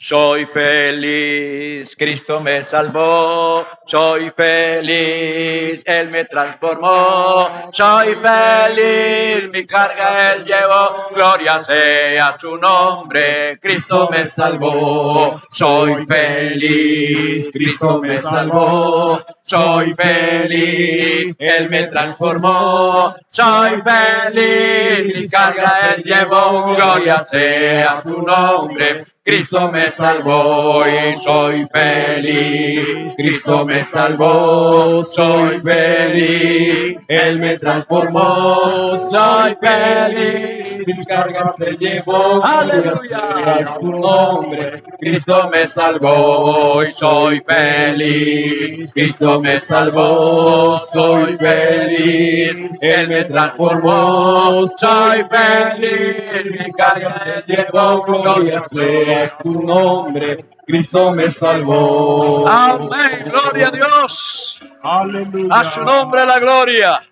Soy feliz, Cristo me salvó, soy feliz, Él me transformó, soy feliz, mi carga Él llevó, gloria sea su nombre, Cristo me salvó, soy feliz, Cristo me salvó, soy feliz, Él me transformó, soy feliz, mi carga Él llevó, gloria sea su nombre, Cristo me salvó y soy feliz, Cristo me salvó, soy feliz, Él me transformó, soy feliz, mis cargas se llevó, aleluya, a su nombre, Cristo me salvó y soy feliz, Cristo me salvó, soy feliz, Él me transformó, soy feliz, mis cargas se llevó, gloria sea tu nombre, Cristo me salvó. Amén, gloria a Dios. Aleluya. A su nombre la gloria.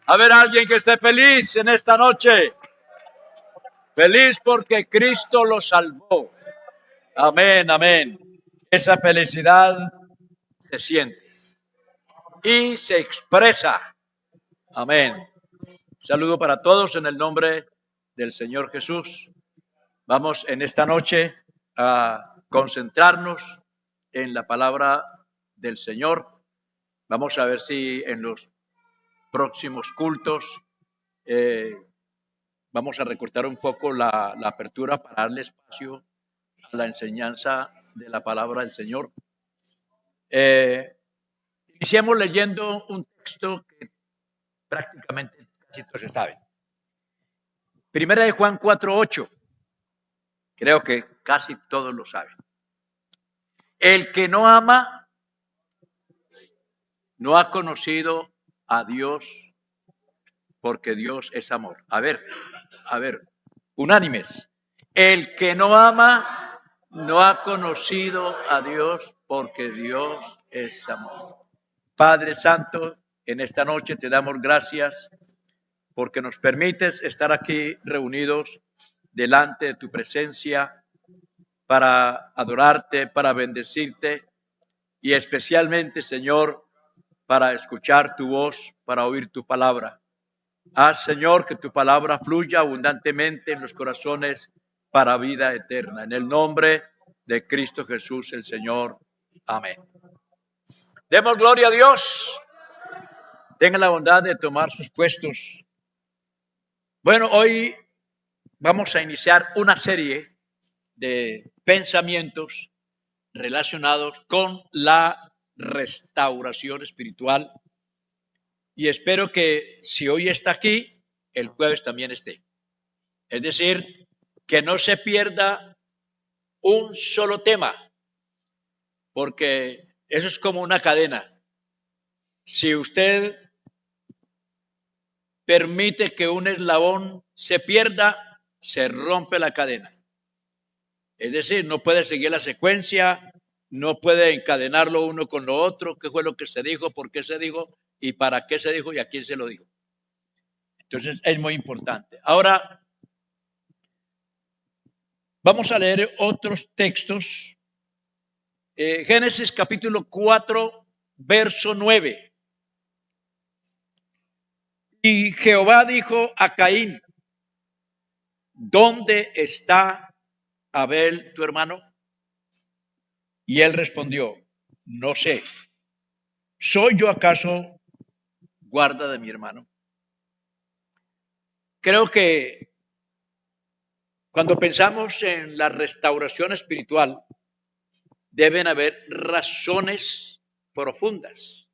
A ver, alguien que esté feliz en esta noche. Feliz porque Cristo lo salvó. Amén, amén. Esa felicidad se siente y se expresa. Amén. Un saludo para todos en el nombre del Señor Jesús. Vamos en esta noche a concentrarnos en la palabra del Señor. Vamos a ver si en los próximos cultos vamos a recortar un poco la apertura para darle espacio a la enseñanza de la palabra del Señor. Iniciamos leyendo un texto que prácticamente casi todos saben. Primera de Juan 4:8. Creo que casi todos lo saben. El que no ama no ha conocido a Dios, porque Dios es amor. A ver, unánimes. El que no ama no ha conocido a Dios, porque Dios es amor. Padre Santo, en esta noche te damos gracias porque nos permites estar aquí reunidos delante de tu presencia para adorarte, para bendecirte y especialmente, Señor, para escuchar tu voz, para oír tu palabra. Haz, Señor, que tu palabra fluya abundantemente en los corazones para vida eterna. En el nombre de Cristo Jesús, el Señor. Amén. Demos gloria a Dios. Tengan la bondad de tomar sus puestos. Bueno, hoy vamos a iniciar una serie de pensamientos relacionados con la restauración espiritual. Y espero que si hoy está aquí, el jueves también esté. Es decir, que no se pierda un solo tema, porque eso es como una cadena. Si usted permite que un eslabón se pierda, se rompe la cadena. Es decir, no puede seguir la secuencia, no puede encadenarlo uno con lo otro, qué fue lo que se dijo, por qué se dijo y para qué se dijo y a quién se lo dijo. Entonces es muy importante. Ahora vamos a leer otros textos. Génesis capítulo 4, verso 9. Y Jehová dijo a Caín, ¿dónde está Abel tu hermano? Y él respondió, no sé, ¿soy yo acaso guarda de mi hermano? Creo que cuando pensamos en la restauración espiritual, deben haber razones profundas.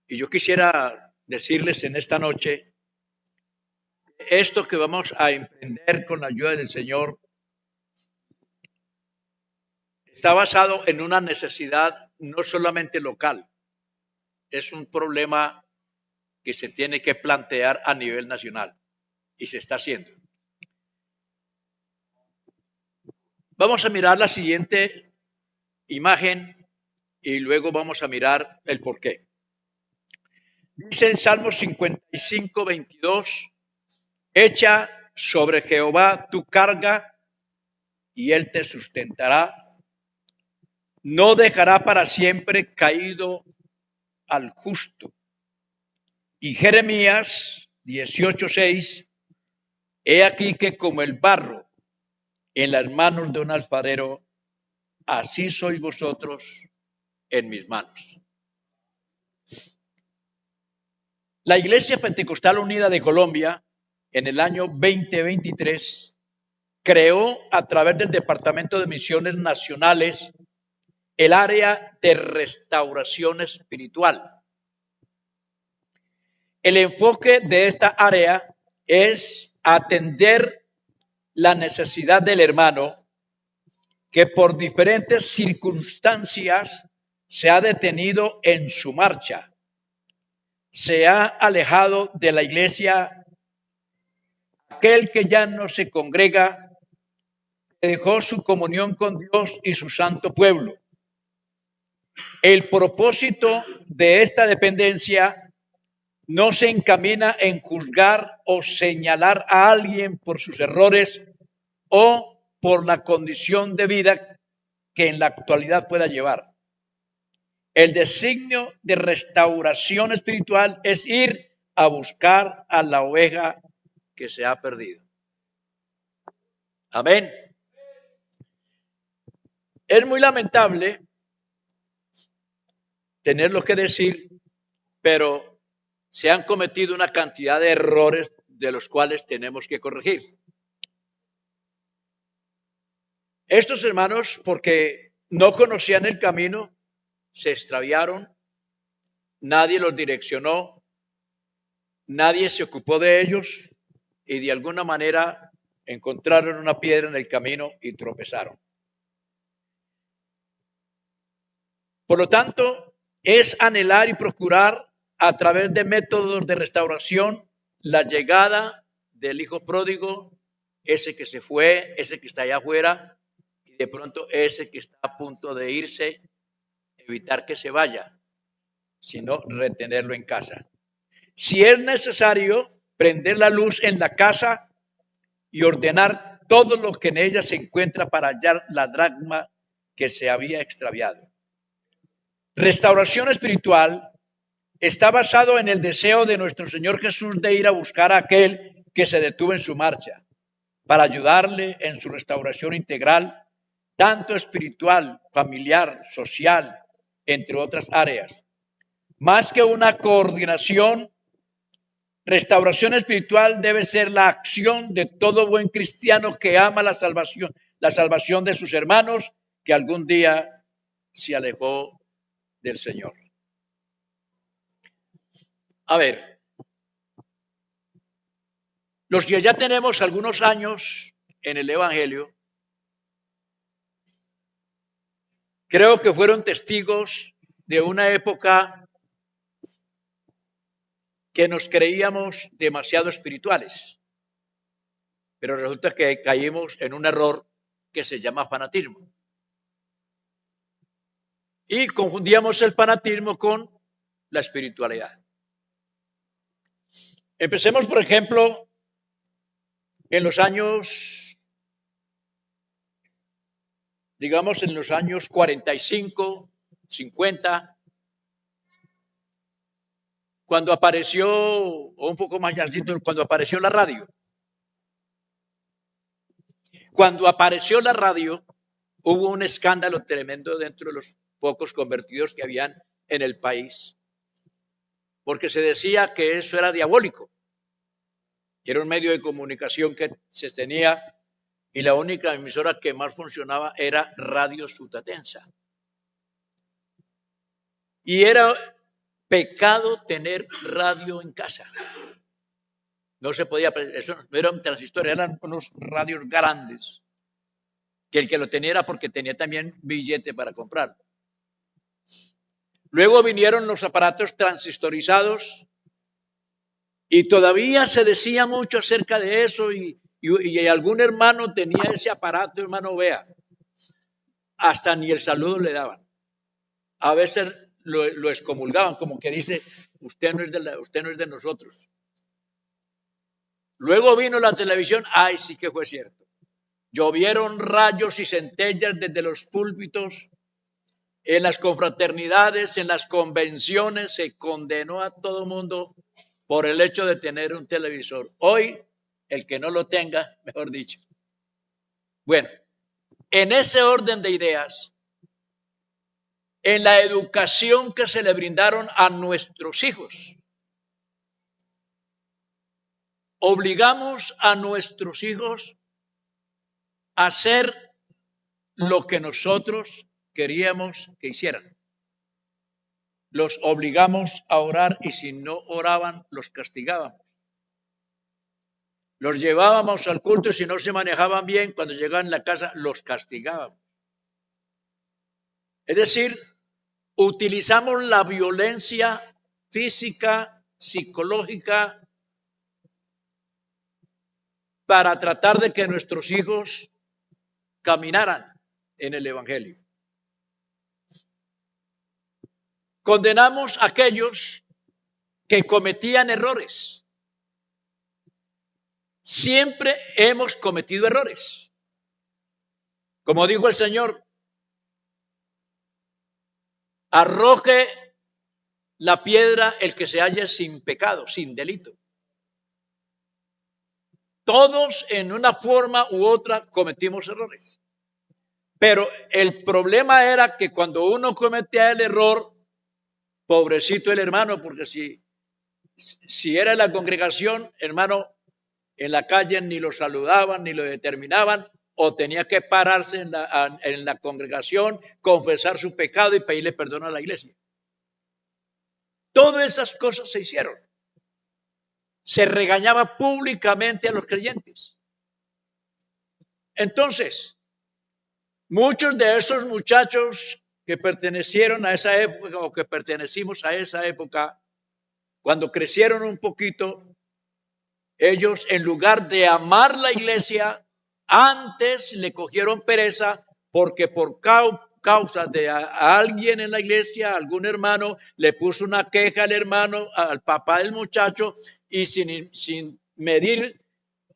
Y yo quisiera decirles en esta noche, esto que vamos a emprender con la ayuda del Señor está basado en una necesidad no solamente local, es un problema que se tiene que plantear a nivel nacional y se está haciendo. Vamos a mirar la siguiente imagen y luego vamos a mirar el porqué. Dice en Salmo 55, 22, echa sobre Jehová tu carga y Él te sustentará. No dejará para siempre caído al justo. Y Jeremías 18:6, he aquí que como el barro en las manos de un alfarero, así sois vosotros en mis manos. La Iglesia Pentecostal Unida de Colombia, en el año 2023, creó a través del Departamento de Misiones Nacionales el área de restauración espiritual. El enfoque de esta área es atender la necesidad del hermano que por diferentes circunstancias se ha detenido en su marcha, se ha alejado de la iglesia, aquel que ya no se congrega, dejó su comunión con Dios y su santo pueblo. El propósito de esta dependencia no se encamina en juzgar o señalar a alguien por sus errores o por la condición de vida que en la actualidad pueda llevar. El designio de restauración espiritual es ir a buscar a la oveja que se ha perdido. Amén. Es muy lamentable tenerlo que decir, pero se han cometido una cantidad de errores de los cuales tenemos que corregir. Estos hermanos, porque no conocían el camino, se extraviaron, nadie los direccionó, nadie se ocupó de ellos y de alguna manera encontraron una piedra en el camino y tropezaron. Por lo tanto, es anhelar y procurar a través de métodos de restauración la llegada del hijo pródigo, ese que se fue, ese que está allá afuera, y de pronto ese que está a punto de irse, evitar que se vaya, sino retenerlo en casa. Si es necesario, prender la luz en la casa y ordenar todo lo que en ella se encuentra para hallar la dracma que se había extraviado. Restauración espiritual está basado en el deseo de nuestro Señor Jesús de ir a buscar a aquel que se detuvo en su marcha, para ayudarle en su restauración integral, tanto espiritual, familiar, social, entre otras áreas. Más que una coordinación, restauración espiritual debe ser la acción de todo buen cristiano que ama la salvación de sus hermanos que algún día se alejó del Señor. A ver, los que ya tenemos algunos años en el Evangelio, creo que fueron testigos de una época que nos creíamos demasiado espirituales, pero resulta que caímos en un error que se llama fanatismo. Y confundíamos el fanatismo con la espiritualidad. Empecemos, por ejemplo, en los años, digamos, en los años 45, 50, cuando apareció, o un poco más allá, cuando apareció la radio. Cuando apareció la radio, hubo un escándalo tremendo dentro de los pocos convertidos que habían en el país, porque se decía que eso era diabólico. Era un medio de comunicación que se tenía y la única emisora que más funcionaba era Radio Sutatensa. Y era pecado tener radio en casa. No se podía, eso no era un transistor, eran unos radios grandes, que el que lo tenía era porque tenía también billete para comprar. Luego vinieron los aparatos transistorizados y todavía se decía mucho acerca de eso y algún hermano tenía ese aparato, hermano, vea, hasta ni el saludo le daban. A veces lo excomulgaban, como que dice, usted no es de nosotros. Luego vino la televisión, ay, sí que fue cierto. llovieron rayos y centellas desde los púlpitos, en las confraternidades, en las convenciones, se condenó a todo mundo por el hecho de tener un televisor. Hoy, el que no lo tenga, mejor dicho. Bueno, en ese orden de ideas, en la educación que se le brindaron a nuestros hijos, obligamos a nuestros hijos a hacer lo que nosotros queríamos que hicieran. Los obligamos a orar y si no oraban, los castigábamos. Los llevábamos al culto y si no se manejaban bien, cuando llegaban a la casa, los castigábamos. Es decir, utilizamos la violencia física, psicológica, para tratar de que nuestros hijos caminaran en el Evangelio. Condenamos a aquellos que cometían errores. Siempre hemos cometido errores. Como dijo el Señor, arroje la piedra el que se halle sin pecado, sin delito. Todos en una forma u otra cometimos errores. Pero el problema era que cuando uno cometía el error, pobrecito el hermano, porque si era la congregación, hermano, en la calle ni lo saludaban ni lo determinaban, o tenía que pararse en la congregación, confesar su pecado y pedirle perdón a la iglesia. Todas esas cosas se hicieron. Se regañaba públicamente a los creyentes. Entonces, muchos de esos muchachos que pertenecieron a esa época o que pertenecimos a esa época, cuando crecieron un poquito, ellos en lugar de amar la iglesia, antes le cogieron pereza porque por causa de a alguien en la iglesia, algún hermano, le puso una queja al hermano, al papá del muchacho, y sin medir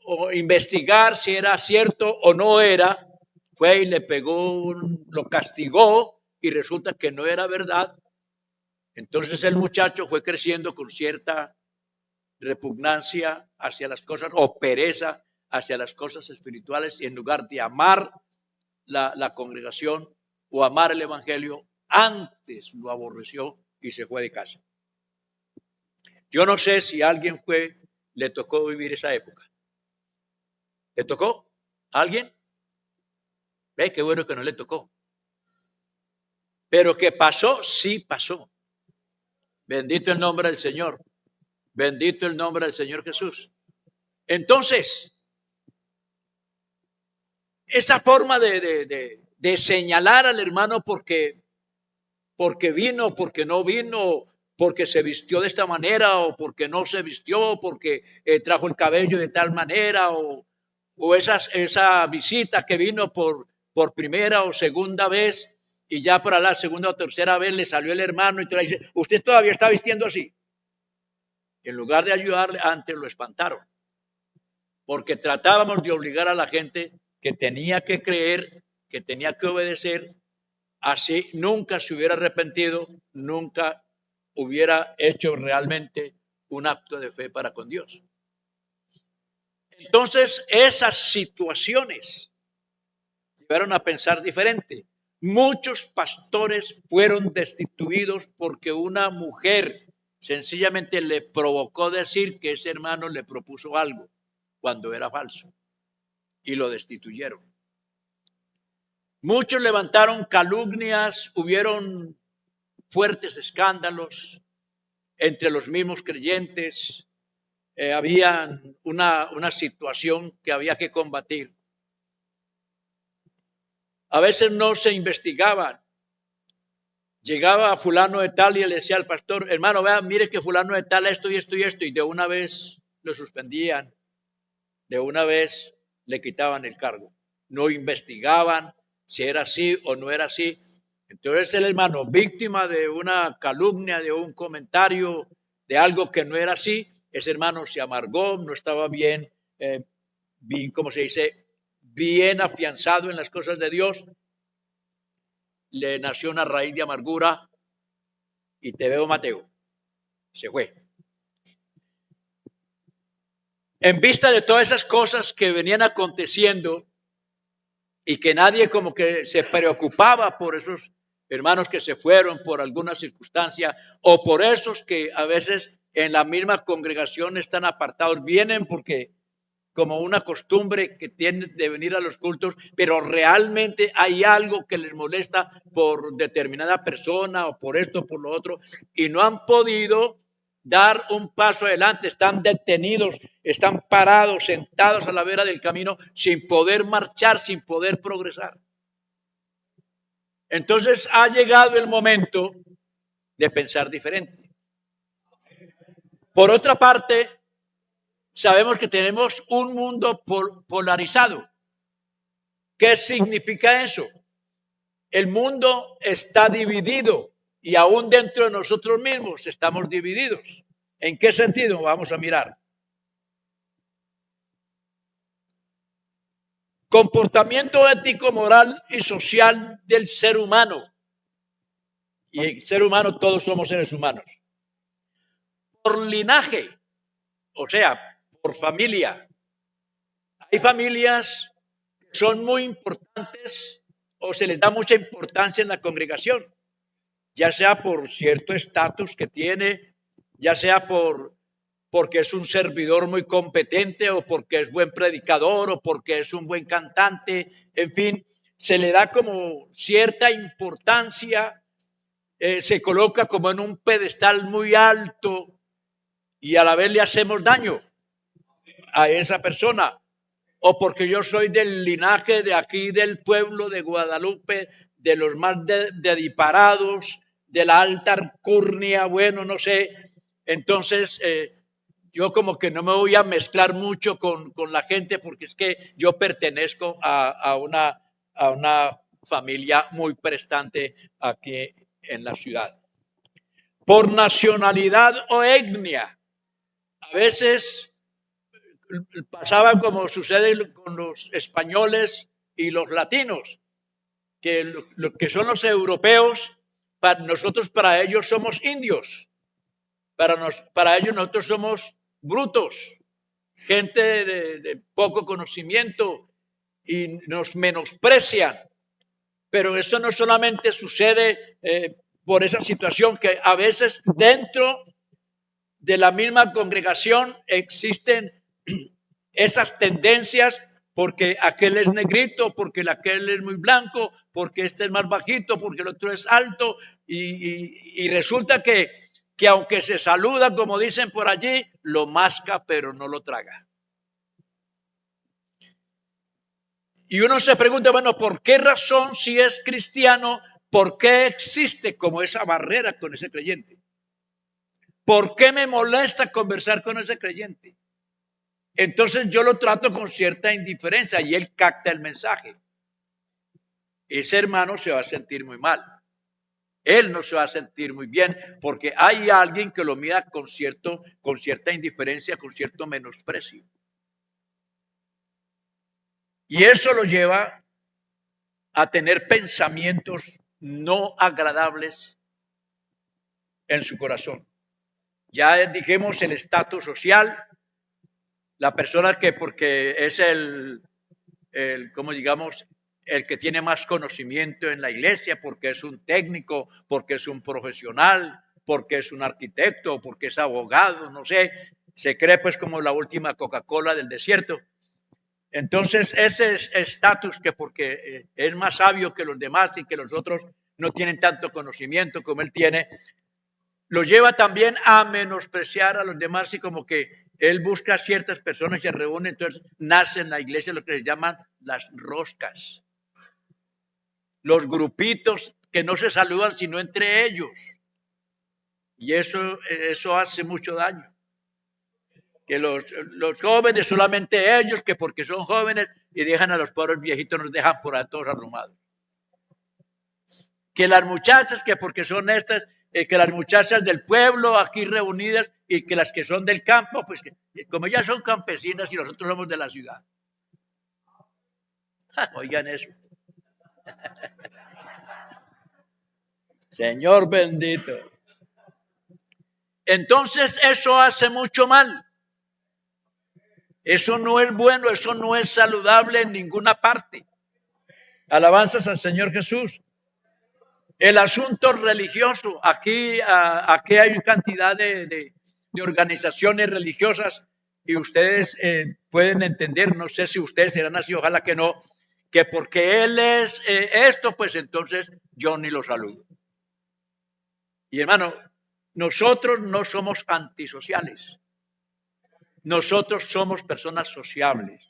o investigar si era cierto o no era, fue y le pegó, lo castigó y resulta que no era verdad. Entonces el muchacho fue creciendo con cierta repugnancia hacia las cosas o pereza hacia las cosas espirituales y en lugar de amar la congregación o amar el evangelio, antes lo aborreció y se fue de casa. Yo no sé si a alguien le tocó vivir esa época. ¿Le tocó? ¿A alguien? ¿Ve? Qué bueno que no le tocó. Pero que pasó, sí pasó. Bendito el nombre del Señor. Bendito el nombre del Señor Jesús. Entonces, esa forma de señalar al hermano porque vino, porque no vino, porque se vistió de esta manera o porque no se vistió, porque trajo el cabello de tal manera o esa visita que vino por primera o segunda vez y ya para la segunda o tercera vez le salió el hermano y tú le dices, usted todavía está vistiendo así. En lugar de ayudarle, antes lo espantaron. Porque tratábamos de obligar a la gente que tenía que creer, que tenía que obedecer, así nunca se hubiera arrepentido, nunca hubiera hecho realmente un acto de fe para con Dios. Entonces, esas situaciones llevaron a pensar diferente. Muchos pastores fueron destituidos porque una mujer sencillamente le provocó decir que ese hermano le propuso algo cuando era falso y lo destituyeron. Muchos levantaron calumnias, hubieron fuertes escándalos entre los mismos creyentes, había una situación que había que combatir. A veces no se investigaban. Llegaba a fulano de tal y le decía al pastor, hermano, vea, mire que fulano de tal esto y esto y esto, y de una vez lo suspendían, de una vez le quitaban el cargo. No investigaban si era así o no era así. Entonces el hermano, víctima de una calumnia, de un comentario, de algo que no era así, ese hermano se amargó, no estaba bien, como se dice, bien afianzado en las cosas de Dios, le nació una raíz de amargura y te veo, Mateo. Se fue. En vista de todas esas cosas que venían aconteciendo y que nadie como que se preocupaba por esos hermanos que se fueron por alguna circunstancia o por esos que a veces en la misma congregación están apartados, vienen porque como una costumbre que tienen de venir a los cultos, pero realmente hay algo que les molesta por determinada persona o por esto o por lo otro y no han podido dar un paso adelante, están detenidos, están parados, sentados a la vera del camino sin poder marchar, sin poder progresar. Entonces ha llegado el momento de pensar diferente. Por otra parte, sabemos que tenemos un mundo polarizado. ¿Qué significa eso? El mundo está dividido y aún dentro de nosotros mismos estamos divididos. ¿En qué sentido? Vamos a mirar. Comportamiento ético, moral y social del ser humano. Y el ser humano, todos somos seres humanos. Por linaje, o sea, por familia. Hay familias que son muy importantes o se les da mucha importancia en la congregación, ya sea por cierto estatus que tiene, ya sea porque es un servidor muy competente o porque es buen predicador o porque es un buen cantante, en fin, se le da como cierta importancia, se coloca como en un pedestal muy alto y a la vez le hacemos daño a esa persona. O porque yo soy del linaje de aquí del pueblo de Guadalupe, de los más dediparados, de la alta alcurnia, bueno, no sé. Entonces, yo como que no me voy a mezclar mucho con la gente porque es que yo pertenezco a una familia muy prestante aquí en la ciudad. Por nacionalidad o etnia. A veces pasaba como sucede con los españoles y los latinos, que lo que son los europeos, para nosotros, para ellos somos indios, para ellos nosotros somos brutos, gente de poco conocimiento y nos menosprecian. Pero eso no solamente sucede por esa situación, que a veces dentro de la misma congregación existen esas tendencias porque aquel es negrito, porque aquel es muy blanco, porque este es más bajito, porque el otro es alto y resulta que aunque se saluda, como dicen por allí, lo masca pero no lo traga. Y uno se pregunta, bueno, ¿por qué razón si es cristiano, por qué existe como esa barrera con ese creyente? ¿Por qué me molesta conversar con ese creyente? Entonces yo lo trato con cierta indiferencia y él capta el mensaje. Ese hermano se va a sentir muy mal. Él no se va a sentir muy bien porque hay alguien que lo mira con cierta indiferencia, con cierto menosprecio. Y eso lo lleva a tener pensamientos no agradables en su corazón. Ya dijimos el estatus social, la persona que porque es como digamos, el que tiene más conocimiento en la iglesia, porque es un técnico, porque es un profesional, porque es un arquitecto, porque es abogado, no sé, se cree pues como la última Coca-Cola del desierto. Entonces ese estatus que porque es más sabio que los demás y que los otros no tienen tanto conocimiento como él tiene, lo lleva también a menospreciar a los demás y como que él busca a ciertas personas y se reúne, entonces nace en la iglesia lo que les llaman las roscas. Los grupitos que no se saludan sino entre ellos. Y eso hace mucho daño. Que los jóvenes, solamente ellos, que porque son jóvenes y dejan a los pobres viejitos, nos dejan por ahí todos arrumados. Que las muchachas, que porque son estas, que las muchachas del pueblo aquí reunidas y que las que son del campo, pues que, como ya son campesinas y nosotros somos de la ciudad. Oigan eso. Señor bendito. Entonces eso hace mucho mal. Eso no es bueno, eso no es saludable en ninguna parte. Alabanzas al Señor Jesús. El asunto religioso, aquí hay cantidad de organizaciones religiosas y ustedes pueden entender, no sé si ustedes serán así, ojalá que no, que porque él es esto, pues entonces yo ni lo saludo. Y hermano, nosotros no somos antisociales, nosotros somos personas sociables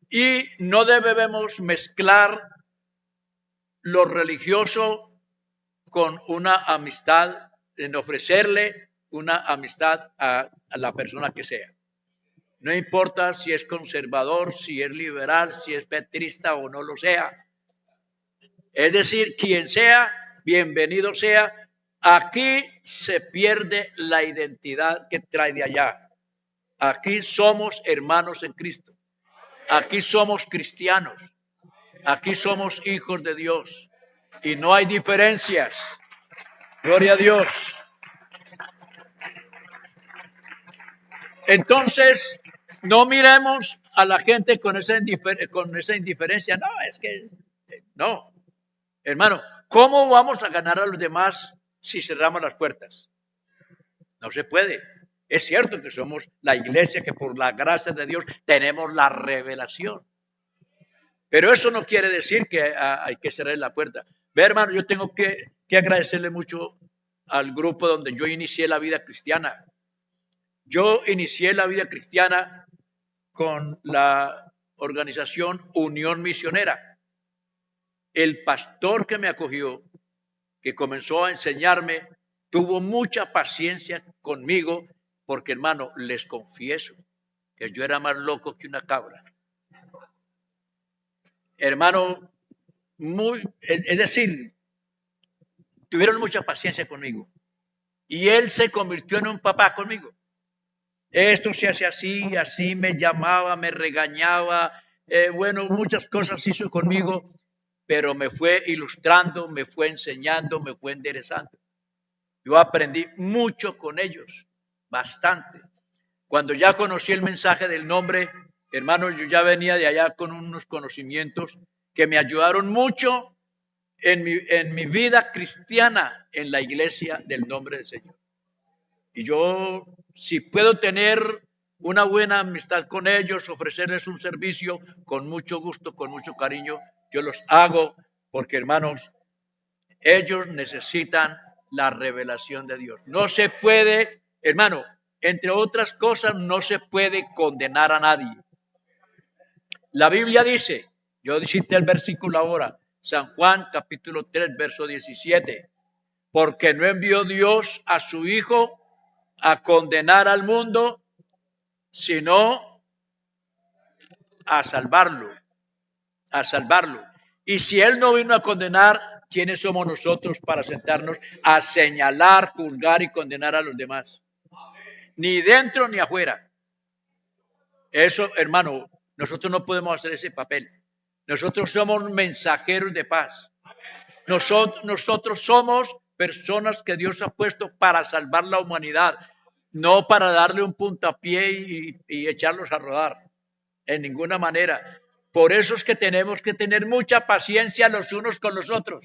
y no debemos mezclar lo religioso con una amistad, en ofrecerle una amistad a la persona que sea. No importa si es conservador, si es liberal, si es petrista o no lo sea. Es decir, quien sea, bienvenido sea. Aquí se pierde la identidad que trae de allá. Aquí somos hermanos en Cristo. Aquí somos cristianos. Aquí somos hijos de Dios. Y no hay diferencias. Gloria a Dios. Entonces, no miremos a la gente con esa indiferencia. No, es que, no. Hermano, ¿cómo vamos a ganar a los demás si cerramos las puertas? No se puede. Es cierto que somos la iglesia que por la gracia de Dios tenemos la revelación. Pero eso no quiere decir que hay que cerrar la puerta. Ve, hermano, yo tengo que agradecerle mucho al grupo donde yo inicié la vida cristiana. Yo inicié la vida cristiana con la organización Unión Misionera. El pastor que me acogió, que comenzó a enseñarme, tuvo mucha paciencia conmigo, porque hermano, les confieso que yo era más loco que una cabra. Hermano, es decir, tuvieron mucha paciencia conmigo. Y él se convirtió en un papá conmigo. Esto se hace así, así me llamaba, me regañaba, bueno, muchas cosas hizo conmigo, pero me fue ilustrando, me fue enseñando, me fue enderezando. Yo aprendí mucho con ellos, bastante. Cuando ya conocí el mensaje del nombre, hermano, yo ya venía de allá con unos conocimientos que me ayudaron mucho en mi vida cristiana en la iglesia del nombre del Señor. Y yo, si puedo tener una buena amistad con ellos, ofrecerles un servicio, con mucho gusto, con mucho cariño, yo los hago porque, hermanos, ellos necesitan la revelación de Dios. No se puede, hermano, entre otras cosas, no se puede condenar a nadie. La Biblia dice, yo cité el versículo ahora, San Juan capítulo 3, verso 17, porque no envió Dios a su Hijo a condenar al mundo, sino a salvarlo, a salvarlo. Y si Él no vino a condenar, ¿quiénes somos nosotros para sentarnos a señalar, juzgar y condenar a los demás? Ni dentro ni afuera. Eso, hermano, nosotros no podemos hacer ese papel. Nosotros somos mensajeros de paz. Nosotros somos personas que Dios ha puesto para salvar la humanidad, no para darle un puntapié y echarlos a rodar, en ninguna manera. Por eso es que tenemos que tener mucha paciencia los unos con los otros.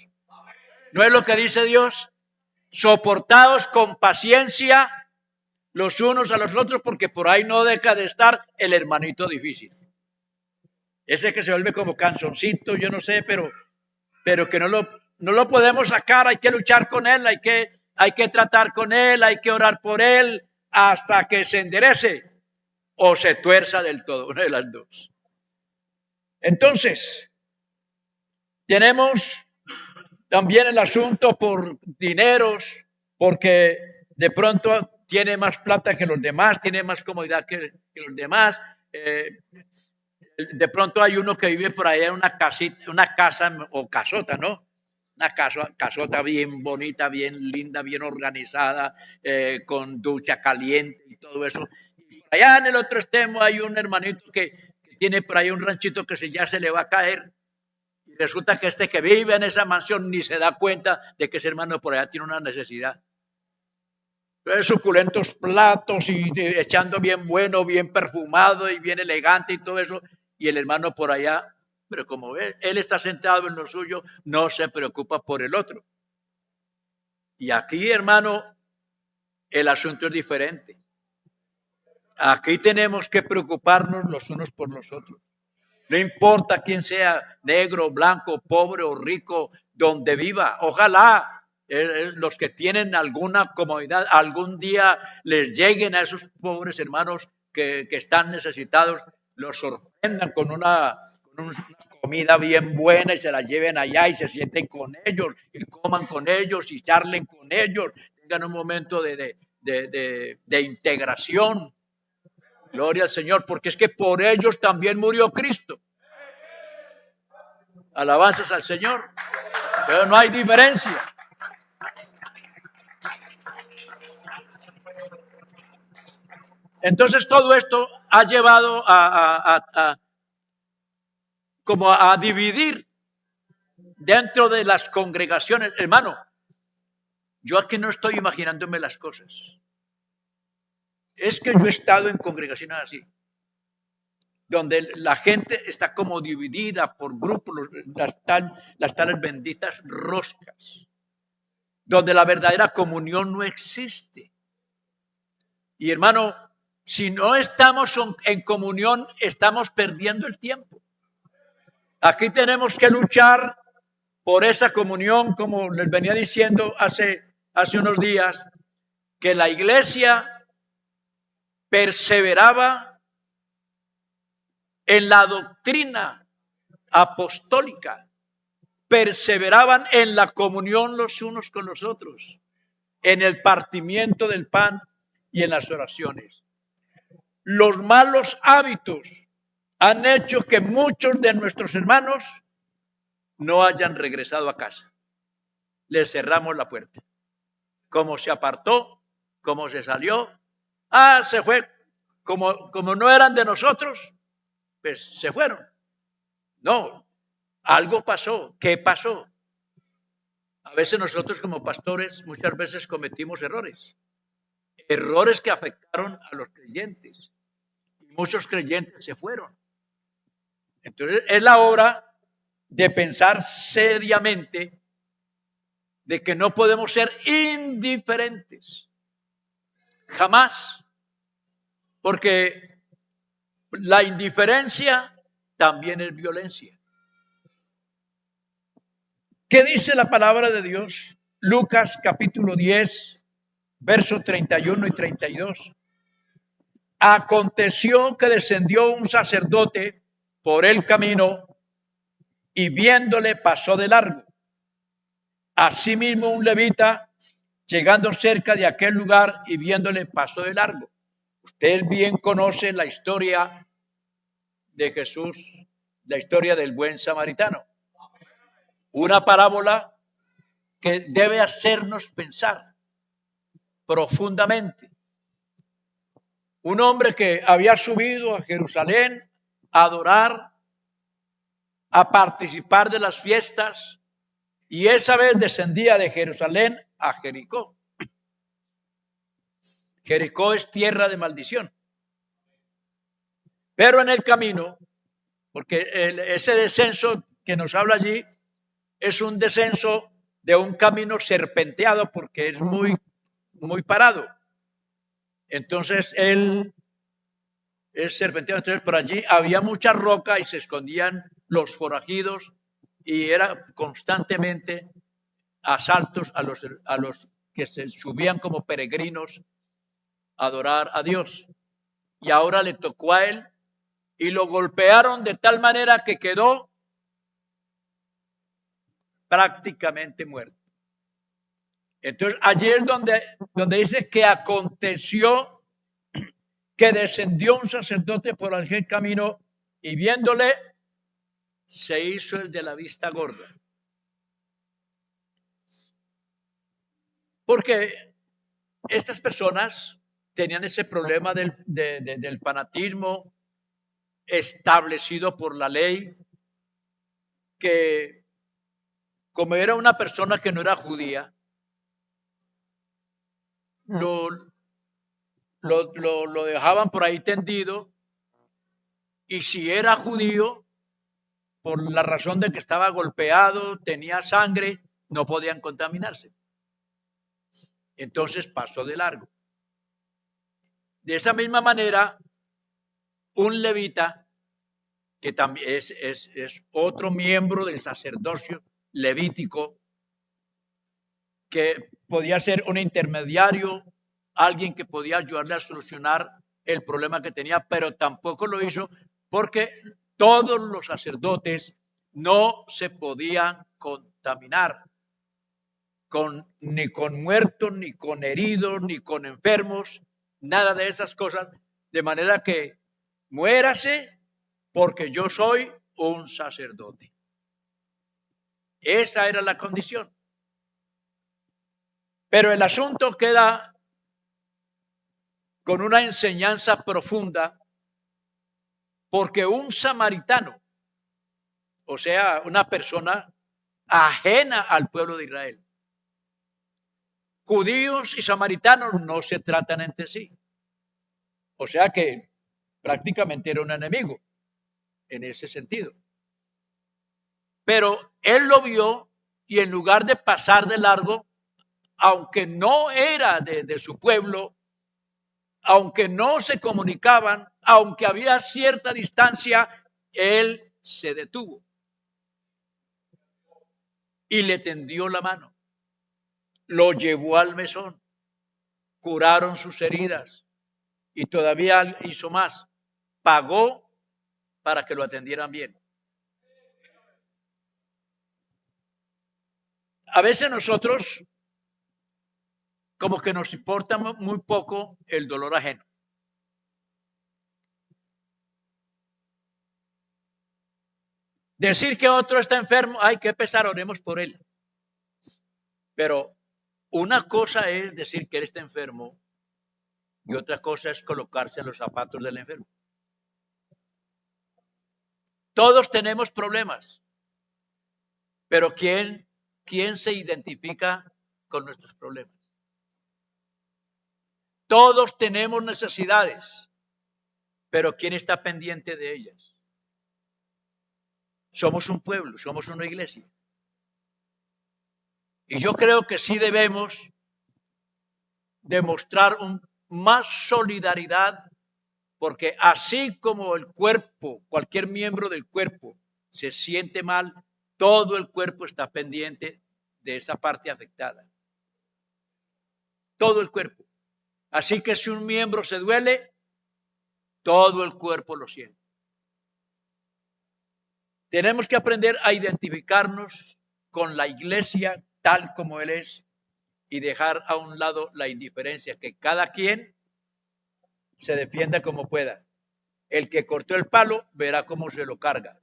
¿No es lo que dice Dios? Soportados con paciencia los unos a los otros, porque por ahí no deja de estar el hermanito difícil. Ese que se vuelve como canzoncito, yo no sé, pero que no lo podemos sacar, hay que luchar con él, hay que tratar con él, hay que orar por él hasta que se enderece o se tuerza del todo, una de las dos. Entonces, tenemos también el asunto por dineros, porque de pronto tiene más plata que los demás, tiene más comodidad que los demás. De pronto hay uno que vive por allá en una casa o casota, ¿no? Una casota bien bonita, bien linda, bien organizada, con ducha caliente y todo eso. Y allá en el otro extremo hay un hermanito que tiene por ahí un ranchito que ya se le va a caer. Y resulta que este que vive en esa mansión ni se da cuenta de que ese hermano por allá tiene una necesidad. Entonces, suculentos platos y echando bien bueno, bien perfumado y bien elegante y todo eso. Y el hermano por allá, pero como él está sentado en lo suyo, no se preocupa por el otro. Y aquí, hermano, el asunto es diferente. Aquí tenemos que preocuparnos los unos por los otros. No importa quién sea, negro, blanco, pobre o rico, donde viva. Ojalá los que tienen alguna comodidad algún día les lleguen a esos pobres hermanos que están necesitados, los sorprendan con una comida bien buena y se la lleven allá y se sienten con ellos y coman con ellos y charlen con ellos, tengan un momento de integración. Gloria al Señor, porque es que por ellos también murió Cristo. Alabanzas al Señor. Pero no hay diferencia. Entonces todo esto ha llevado como a dividir dentro de las congregaciones. Hermano, yo aquí no estoy imaginándome las cosas. Es que yo he estado en congregaciones así, donde la gente está como dividida por grupos, las tales benditas roscas, donde la verdadera comunión no existe. Y hermano, si no estamos en comunión, estamos perdiendo el tiempo. Aquí tenemos que luchar por esa comunión, como les venía diciendo hace unos días, que la iglesia perseveraba en la doctrina apostólica, perseveraban en la comunión los unos con los otros, en el partimiento del pan y en las oraciones. Los malos hábitos han hecho que muchos de nuestros hermanos no hayan regresado a casa. Les cerramos la puerta. Como se apartó, como se salió, se fue. Como no eran de nosotros, pues se fueron. No, algo pasó. ¿Qué pasó? A veces nosotros como pastores muchas veces cometimos errores. Errores que afectaron a los creyentes. Y muchos creyentes se fueron. Entonces es la hora de pensar seriamente de que no podemos ser indiferentes. Jamás. Porque la indiferencia también es violencia. ¿Qué dice la palabra de Dios? Lucas capítulo 10, versos 31 y 32. Aconteció que descendió un sacerdote por el camino y viéndole pasó de largo. Asimismo un levita, llegando cerca de aquel lugar y viéndole pasó de largo. Usted bien conoce la historia de Jesús, la historia del buen samaritano. Una parábola que debe hacernos pensar profundamente. Un hombre que había subido a Jerusalén a adorar, a participar de las fiestas, y esa vez descendía de Jerusalén a Jericó. Jericó es tierra de maldición. Pero en el camino, porque ese descenso que nos habla allí es un descenso de un camino serpenteado porque es muy parado. Entonces él es serpenteado. Entonces por allí había mucha roca y se escondían los forajidos y era constantemente asaltos a los que se subían como peregrinos a adorar a Dios. Y ahora le tocó a él y lo golpearon de tal manera que quedó prácticamente muerto. Entonces allí es donde dice que aconteció que descendió un sacerdote por aquel camino y viéndole se hizo el de la vista gorda. Porque estas personas tenían ese problema del fanatismo establecido por la ley, que como era una persona que no era judía, lo dejaban por ahí tendido, y si era judío, por la razón de que estaba golpeado, tenía sangre, no podían contaminarse. Entonces pasó de largo. De esa misma manera, un levita, que también es otro miembro del sacerdocio levítico, que podía ser un intermediario, alguien que podía ayudarle a solucionar el problema que tenía, pero tampoco lo hizo porque todos los sacerdotes no se podían contaminar ni con muertos, ni con heridos, ni con enfermos, nada de esas cosas, de manera que muérase porque yo soy un sacerdote. Esa era la condición. Pero el asunto queda con una enseñanza profunda, porque un samaritano, o sea, una persona ajena al pueblo de Israel, judíos y samaritanos no se tratan entre sí. O sea que prácticamente era un enemigo en ese sentido. Pero él lo vio y en lugar de pasar de largo, aunque no era de su pueblo, aunque no se comunicaban, aunque había cierta distancia, él se detuvo y le tendió la mano. Lo llevó al mesón, curaron sus heridas y todavía hizo más. Pagó para que lo atendieran bien. A veces nosotros como que nos importa muy poco el dolor ajeno. Decir que otro está enfermo, hay que pesar, oremos por él. Pero una cosa es decir que él está enfermo y otra cosa es colocarse en los zapatos del enfermo. Todos tenemos problemas, pero ¿quién se identifica con nuestros problemas? Todos tenemos necesidades, pero ¿quién está pendiente de ellas? Somos un pueblo, somos una iglesia. Y yo creo que sí debemos demostrar más solidaridad, porque así como el cuerpo, cualquier miembro del cuerpo se siente mal, todo el cuerpo está pendiente de esa parte afectada. Todo el cuerpo. Así que si un miembro se duele, todo el cuerpo lo siente. Tenemos que aprender a identificarnos con la iglesia tal como él es y dejar a un lado la indiferencia, que cada quien se defienda como pueda. El que cortó el palo verá cómo se lo carga.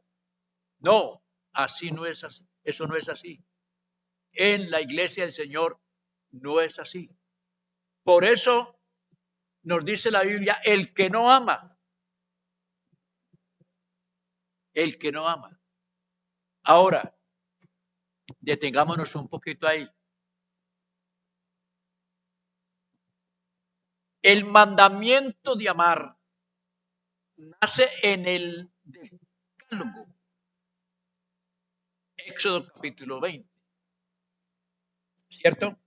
No, así no es así. Eso no es así. En la iglesia del Señor no es así. Por eso nos dice la Biblia, el que no ama. Ahora, detengámonos un poquito ahí. El mandamiento de amar nace en el Decálogo, Éxodo capítulo 20, ¿cierto?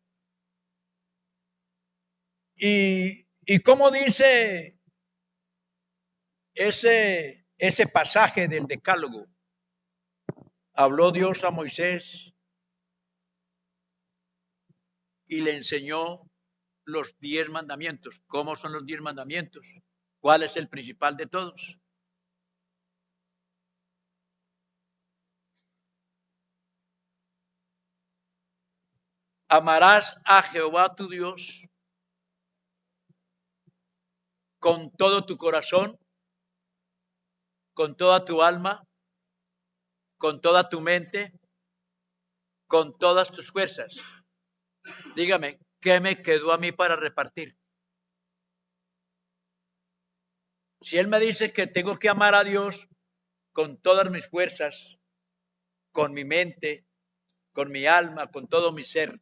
Y cómo dice ese pasaje del Decálogo. Habló Dios a Moisés y le enseñó los 10 mandamientos. ¿Cómo son los 10 mandamientos? ¿Cuál es el principal de todos? Amarás a Jehová tu Dios con todo tu corazón, con toda tu alma, con toda tu mente, con todas tus fuerzas. Dígame, ¿qué me quedó a mí para repartir? Si Él me dice que tengo que amar a Dios con todas mis fuerzas, con mi mente, con mi alma, con todo mi ser,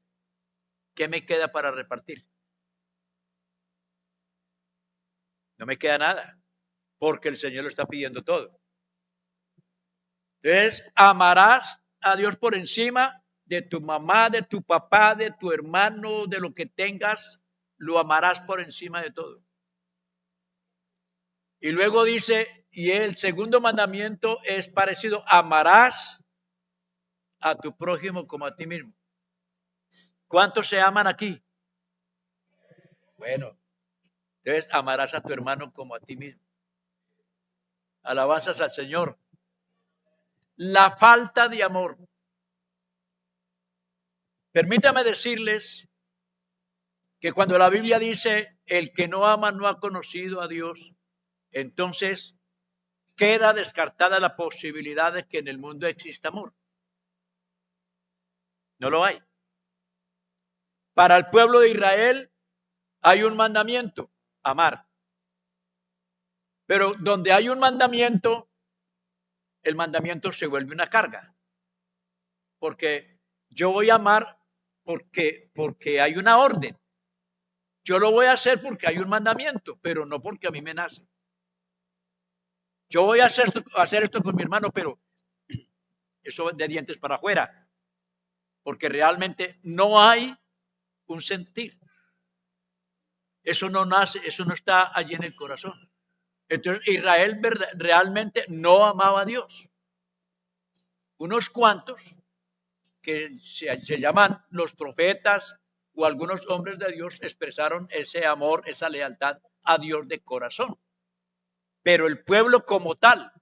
¿qué me queda para repartir? No me queda nada, porque el Señor lo está pidiendo todo. Entonces, amarás a Dios por encima de tu mamá, de tu papá, de tu hermano, de lo que tengas, lo amarás por encima de todo. Y luego dice, y el segundo mandamiento es parecido, amarás a tu prójimo como a ti mismo. ¿Cuántos se aman aquí? Bueno, entonces amarás a tu hermano como a ti mismo. Alabanzas al Señor. La falta de amor. Permítame decirles que cuando la Biblia dice, el que no ama no ha conocido a Dios, entonces queda descartada la posibilidad de que en el mundo exista amor. No lo hay. Para el pueblo de Israel hay un mandamiento, amar. Pero donde hay un mandamiento, el mandamiento se vuelve una carga. Porque yo voy a amar porque hay una orden. Yo lo voy a hacer porque hay un mandamiento, pero no porque a mí me nace. Yo voy a hacer esto con mi hermano, pero eso de dientes para afuera. Porque realmente no hay un sentir. Eso no nace, eso no está allí en el corazón. Entonces Israel realmente no amaba a Dios. Unos cuantos que se llaman los profetas o algunos hombres de Dios expresaron ese amor, esa lealtad a Dios de corazón. Pero el pueblo como tal,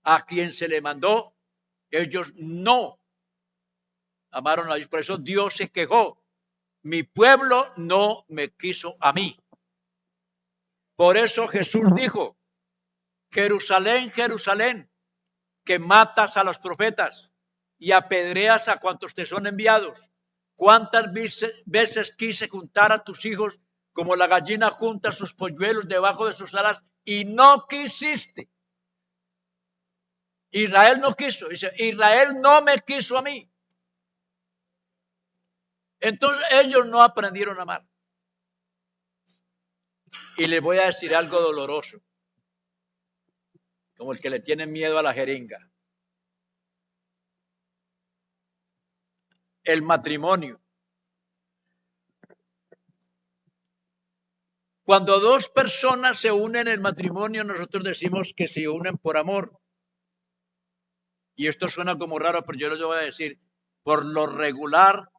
a quien se le mandó, ellos no amaron a Dios. Por eso Dios se quejó. Mi pueblo no me quiso a mí. Por eso Jesús dijo, Jerusalén, Jerusalén, que matas a los profetas y apedreas a cuantos te son enviados. ¿Cuántas veces quise juntar a tus hijos como la gallina junta sus polluelos debajo de sus alas y no quisiste? Israel no quiso. Dice, Israel no me quiso a mí. Entonces ellos no aprendieron a amar. Y les voy a decir algo doloroso, como el que le tiene miedo a la jeringa. El matrimonio. Cuando dos personas se unen en el matrimonio, nosotros decimos que se unen por amor. Y esto suena como raro, pero yo lo voy a decir. Por lo regular,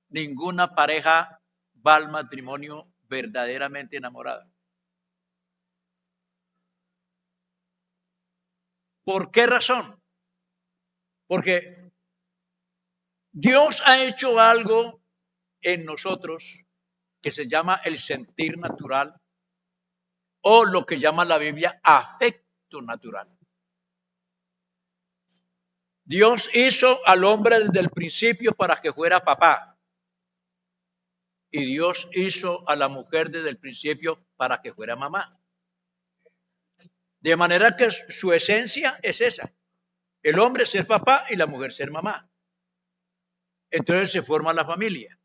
ninguna pareja va al matrimonio verdaderamente enamorada. ¿Por qué razón? Porque Dios ha hecho algo en nosotros que se llama el sentir natural o lo que llama la Biblia afecto natural. Dios hizo al hombre desde el principio para que fuera papá. Y Dios hizo a la mujer desde el principio para que fuera mamá. De manera que su esencia es esa. El hombre ser papá y la mujer ser mamá. Entonces se forma la familia.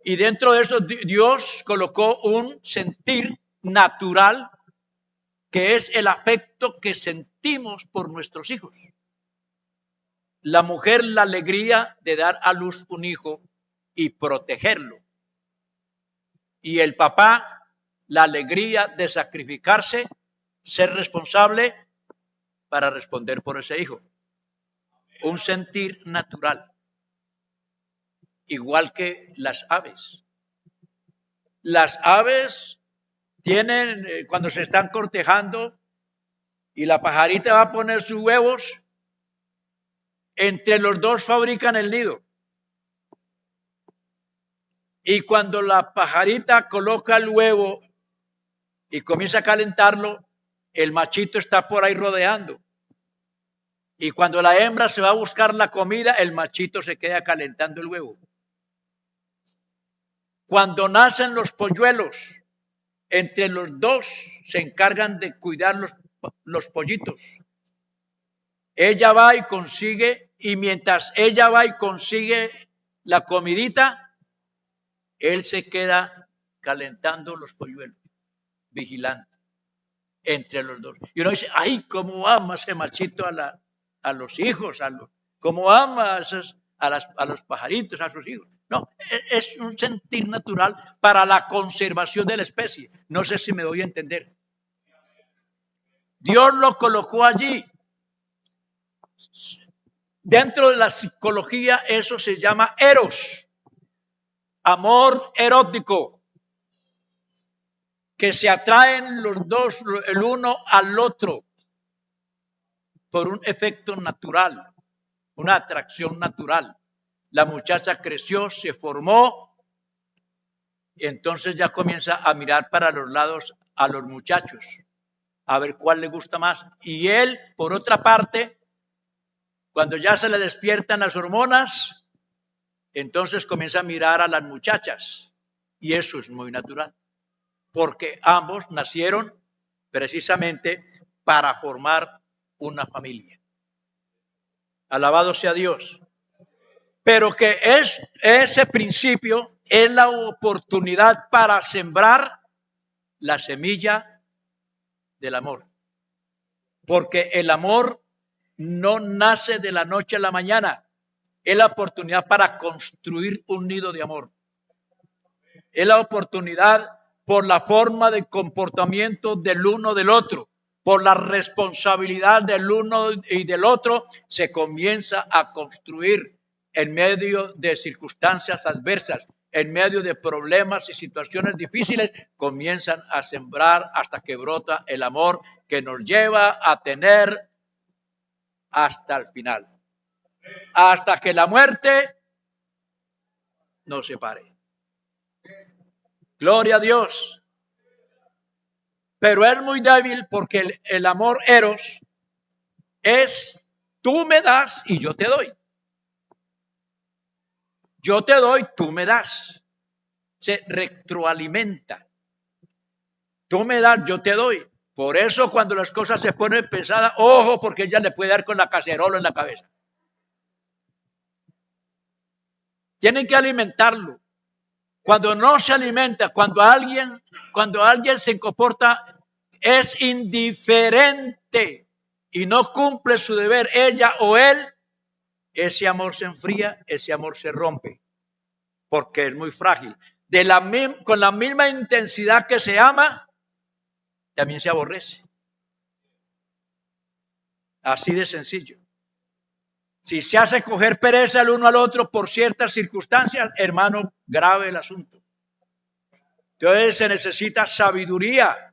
Y dentro de eso Dios colocó un sentir natural que es el afecto que sentimos por nuestros hijos. La mujer, la alegría de dar a luz un hijo y protegerlo. Y el papá, la alegría de sacrificarse, ser responsable para responder por ese hijo. Un sentir natural. Igual que las aves. Las aves tienen, cuando se están cortejando y la pajarita va a poner sus huevos, entre los dos fabrican el nido. Y cuando la pajarita coloca el huevo y comienza a calentarlo, el machito está por ahí rodeando. Y cuando la hembra se va a buscar la comida, el machito se queda calentando el huevo. Cuando nacen los polluelos, Entre los dos se encargan de cuidar los pollitos. Ella va y consigue, y mientras ella va y consigue la comidita, él se queda calentando los polluelos, vigilando entre los dos. Y uno dice, ay, cómo ama ese machito a los hijos, cómo ama a los pajaritos, a sus hijos. No, es un sentir natural para la conservación de la especie. No sé si me doy a entender. Dios lo colocó allí. Dentro de la psicología eso se llama eros, amor erótico, que se atraen los dos, el uno al otro, por un efecto natural, una atracción natural. La muchacha creció, se formó, y entonces ya comienza a mirar para los lados a los muchachos, a ver cuál le gusta más. Y él, por otra parte, cuando ya se le despiertan las hormonas, entonces comienza a mirar a las muchachas. Y eso es muy natural, porque ambos nacieron precisamente para formar una familia. Alabado sea Dios. Pero que ese principio es la oportunidad para sembrar la semilla del amor. Porque el amor no nace de la noche a la mañana. Es la oportunidad para construir un nido de amor. Es la oportunidad por la forma de comportamiento del uno del otro, por la responsabilidad del uno y del otro, se comienza a construir en medio de circunstancias adversas, en medio de problemas y situaciones difíciles, comienzan a sembrar hasta que brota el amor que nos lleva a tener hasta el final, hasta que la muerte nos separe. Gloria a Dios. Pero es muy débil porque el amor eros es tú me das y yo te doy. Yo te doy, tú me das. Se retroalimenta. Tú me das, yo te doy. Por eso cuando las cosas se ponen pesadas, ojo, porque ella le puede dar con la cacerola en la cabeza. Tienen que alimentarlo. Cuando no se alimenta, cuando alguien se comporta, es indiferente y no cumple su deber, ella o él, ese amor se enfría, ese amor se rompe, porque es muy frágil. Con la misma intensidad que se ama, también se aborrece. Así de sencillo. Si se hace coger pereza el uno al otro por ciertas circunstancias, hermano, grave el asunto. Entonces se necesita sabiduría.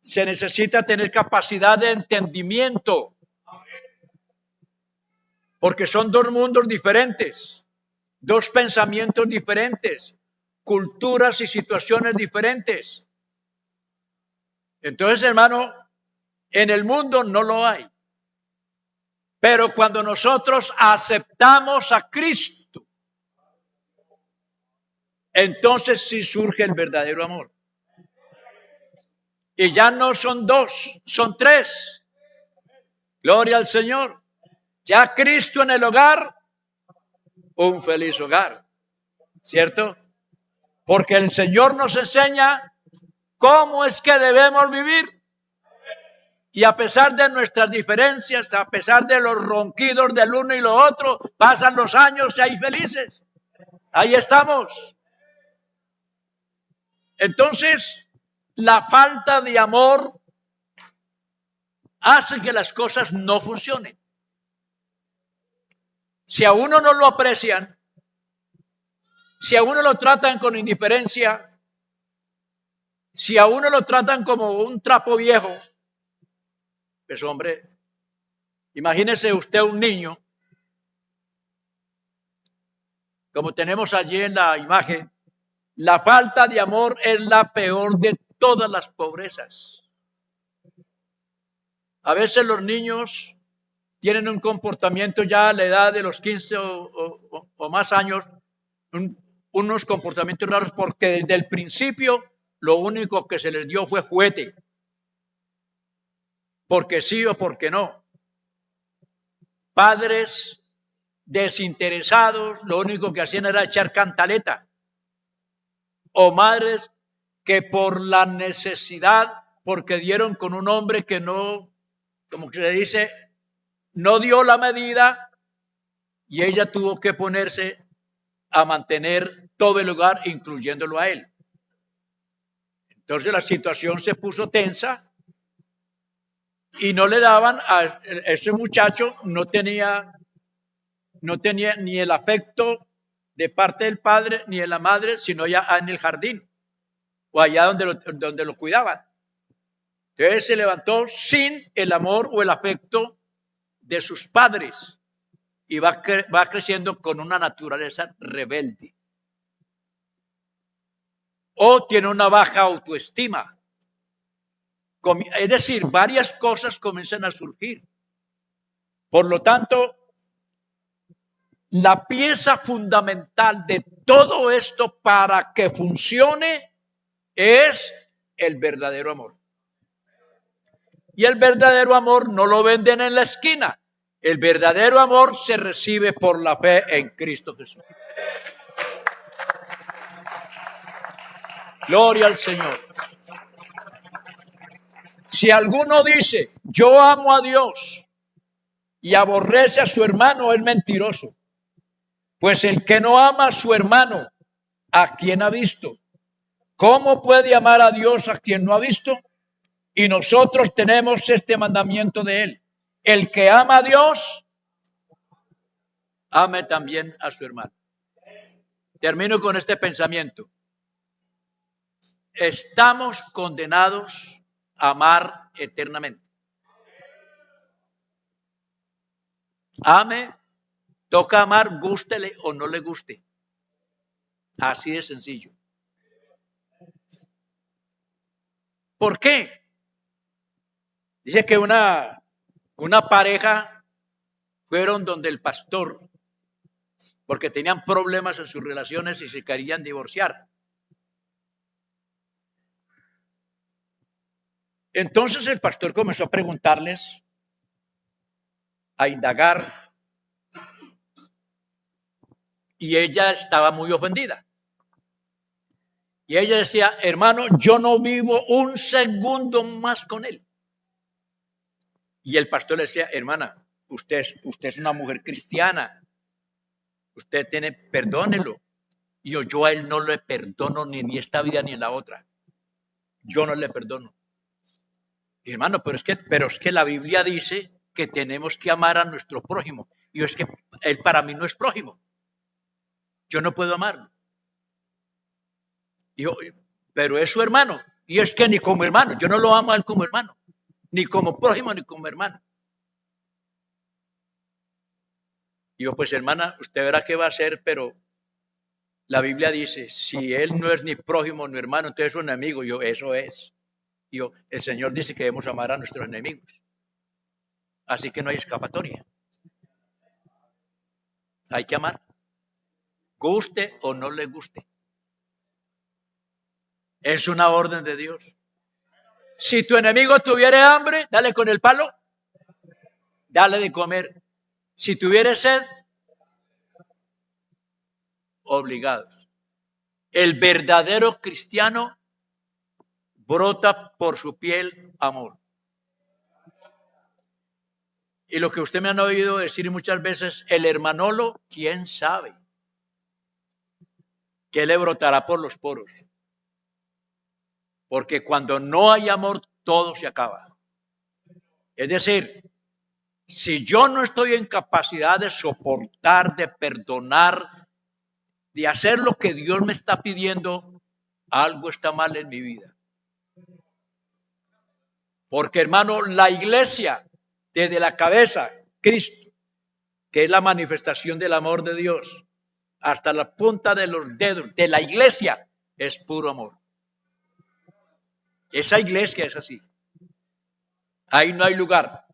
Se necesita tener capacidad de entendimiento. Porque son dos mundos diferentes, dos pensamientos diferentes, culturas y situaciones diferentes. Entonces, hermano, en el mundo no lo hay. Pero cuando nosotros aceptamos a Cristo, entonces sí surge el verdadero amor. Y ya no son dos, son tres. Gloria al Señor. Ya Cristo en el hogar, un feliz hogar. ¿Cierto? Porque el Señor nos enseña cómo es que debemos vivir. Y a pesar de nuestras diferencias, a pesar de los ronquidos del uno y lo otro, pasan los años y hay felices. Ahí estamos. Entonces, la falta de amor hace que las cosas no funcionen. Si a uno no lo aprecian, si a uno lo tratan con indiferencia, si a uno lo tratan como un trapo viejo, pues hombre, imagínese usted un niño, como tenemos allí en la imagen, la falta de amor es la peor de todas las pobrezas. A veces los niños tienen un comportamiento ya a la edad de los 15 o más años, unos comportamientos raros porque desde el principio lo único que se les dio fue juguete. Porque sí o porque no. Padres desinteresados, lo único que hacían era echar cantaleta. O madres que por la necesidad, porque dieron con un hombre que no, como que se dice, no dio la medida y ella tuvo que ponerse a mantener todo el hogar, incluyéndolo a él. Entonces la situación se puso tensa y no le daban a ese muchacho, no tenía ni el afecto de parte del padre ni de la madre, sino ya en el jardín o allá donde lo cuidaban. Entonces se levantó sin el amor o el afecto de sus padres y va creciendo con una naturaleza rebelde. O tiene una baja autoestima. Es decir, varias cosas comienzan a surgir. Por lo tanto, la pieza fundamental de todo esto para que funcione es el verdadero amor. Y el verdadero amor no lo venden en la esquina. El verdadero amor se recibe por la fe en Cristo Jesús. Gloria al Señor. Si alguno dice, yo amo a Dios y aborrece a su hermano, es mentiroso. Pues el que no ama a su hermano, ¿a quien ha visto? ¿Cómo puede amar a Dios a quien no ha visto? Y nosotros tenemos este mandamiento de él. El que ama a Dios, ame también a su hermano. Termino con este pensamiento. Estamos condenados a amar eternamente. Ame, toca amar, gústele o no le guste. Así de sencillo. ¿Por qué? Dice que una pareja fueron donde el pastor porque tenían problemas en sus relaciones y se querían divorciar. Entonces el pastor comenzó a preguntarles, a indagar, y ella estaba muy ofendida. Y ella decía, hermano, yo no vivo un segundo más con él. Y el pastor le decía, hermana, usted es una mujer cristiana, usted perdónelo. Y yo a él no le perdono ni en esta vida ni en la otra. Yo no le perdono. Y hermano, pero es que la Biblia dice que tenemos que amar a nuestro prójimo. Y es que él para mí no es prójimo. Yo no puedo amarlo. Y yo, pero es su hermano. Y es que ni como hermano, yo no lo amo a él como hermano. Ni como prójimo, ni como hermano. Y yo, pues hermana, usted verá qué va a hacer, pero la Biblia dice, si él no es ni prójimo ni hermano, entonces es un enemigo. Y yo, eso es. Y yo, el Señor dice que debemos amar a nuestros enemigos. Así que no hay escapatoria. Hay que amar. Guste o no le guste. Es una orden de Dios. Si tu enemigo tuviera hambre, dale con el palo. Dale de comer. Si tuviera sed, obligados. El verdadero cristiano brota por su piel amor. Y lo que usted me han oído decir muchas veces, el hermanolo, ¿quién sabe? ¿Qué le brotará por los poros? Porque cuando no hay amor, todo se acaba. Es decir, si yo no estoy en capacidad de soportar, de perdonar, de hacer lo que Dios me está pidiendo, algo está mal en mi vida. Porque hermano, la iglesia, desde la cabeza, Cristo, que es la manifestación del amor de Dios, hasta la punta de los dedos de la iglesia, es puro amor. Esa iglesia es así. Ahí no hay lugar.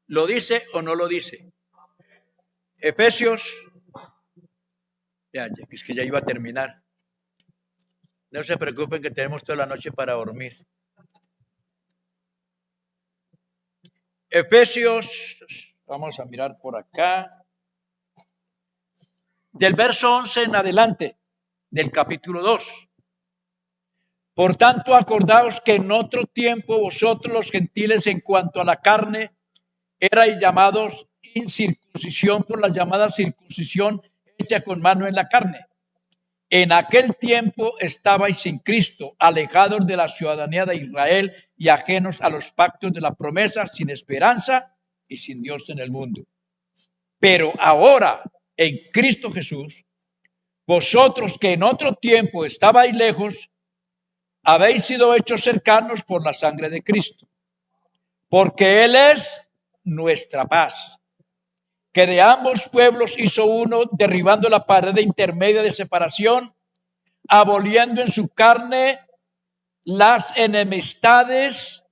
¿Lo dice o no lo dice? Efesios, ya, es que ya iba a terminar. No se preocupen que tenemos toda la noche para dormir. Efesios, vamos a mirar por acá. Del verso 11 en adelante, del capítulo 2. Por tanto, acordaos que en otro tiempo vosotros los gentiles en cuanto a la carne erais llamados incircuncisión por la llamada circuncisión hecha con mano en la carne. En aquel tiempo estabais sin Cristo, alejados de la ciudadanía de Israel y ajenos a los pactos de la promesa, sin esperanza y sin Dios en el mundo. Pero ahora, en Cristo Jesús, vosotros que en otro tiempo estabais lejos, habéis sido hechos cercanos por la sangre de Cristo, porque Él es nuestra paz, que de ambos pueblos hizo uno, derribando la pared intermedia de separación, aboliendo en su carne las enemistades,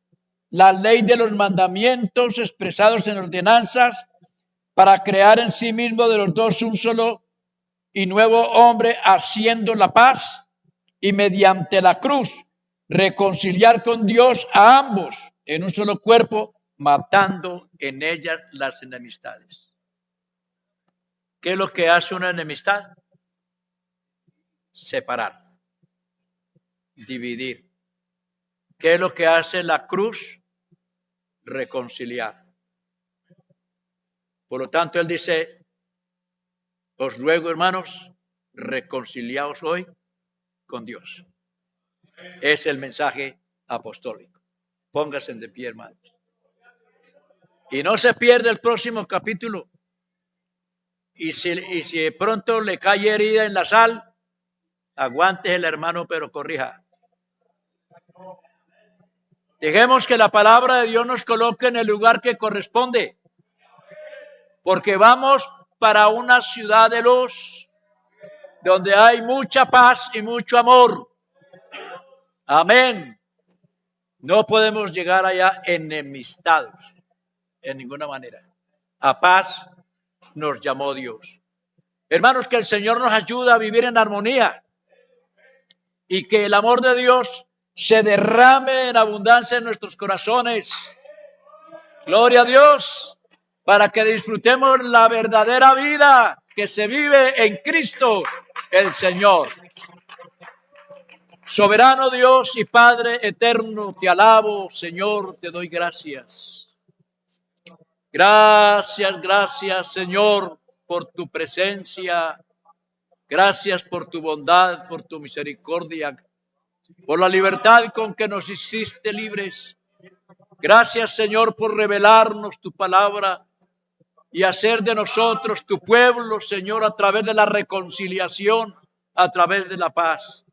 la ley de los mandamientos expresados en ordenanzas, para crear en sí mismo de los dos un solo y nuevo hombre, haciendo la paz, y mediante la cruz reconciliar con Dios a ambos en un solo cuerpo, matando en ellas las enemistades. ¿Qué es lo que hace una enemistad? Separar, dividir. ¿Qué es lo que hace la cruz? Reconciliar. Por lo tanto, él dice, os ruego, hermanos, reconciliaos hoy con Dios. Es el mensaje apostólico. Pónganse de pie, hermanos. Y no se pierde el próximo capítulo. Y si de pronto le cae herida en la sal, aguante el hermano, pero corrija. Dejemos que la palabra de Dios nos coloque en el lugar que corresponde. Porque vamos para una ciudad de luz, donde hay mucha paz y mucho amor. Amén. No podemos llegar allá enemistados, en ninguna manera. A paz nos llamó Dios. Hermanos, que el Señor nos ayude a vivir en armonía y que el amor de Dios se derrame en abundancia en nuestros corazones. Gloria a Dios, para que disfrutemos la verdadera vida que se vive en Cristo el Señor. Soberano Dios y Padre eterno, te alabo, Señor, te doy gracias. Gracias, Señor, por tu presencia. Gracias por tu bondad, por tu misericordia, por la libertad con que nos hiciste libres. Gracias, Señor, por revelarnos tu palabra y hacer de nosotros tu pueblo, Señor, a través de la reconciliación, a través de la paz.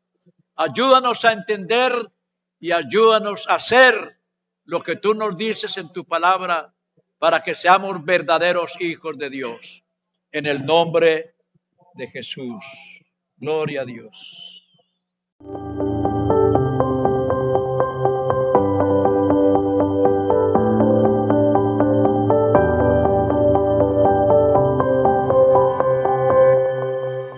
Ayúdanos a entender y ayúdanos a hacer lo que tú nos dices en tu palabra para que seamos verdaderos hijos de Dios. En el nombre de Jesús. Gloria a Dios.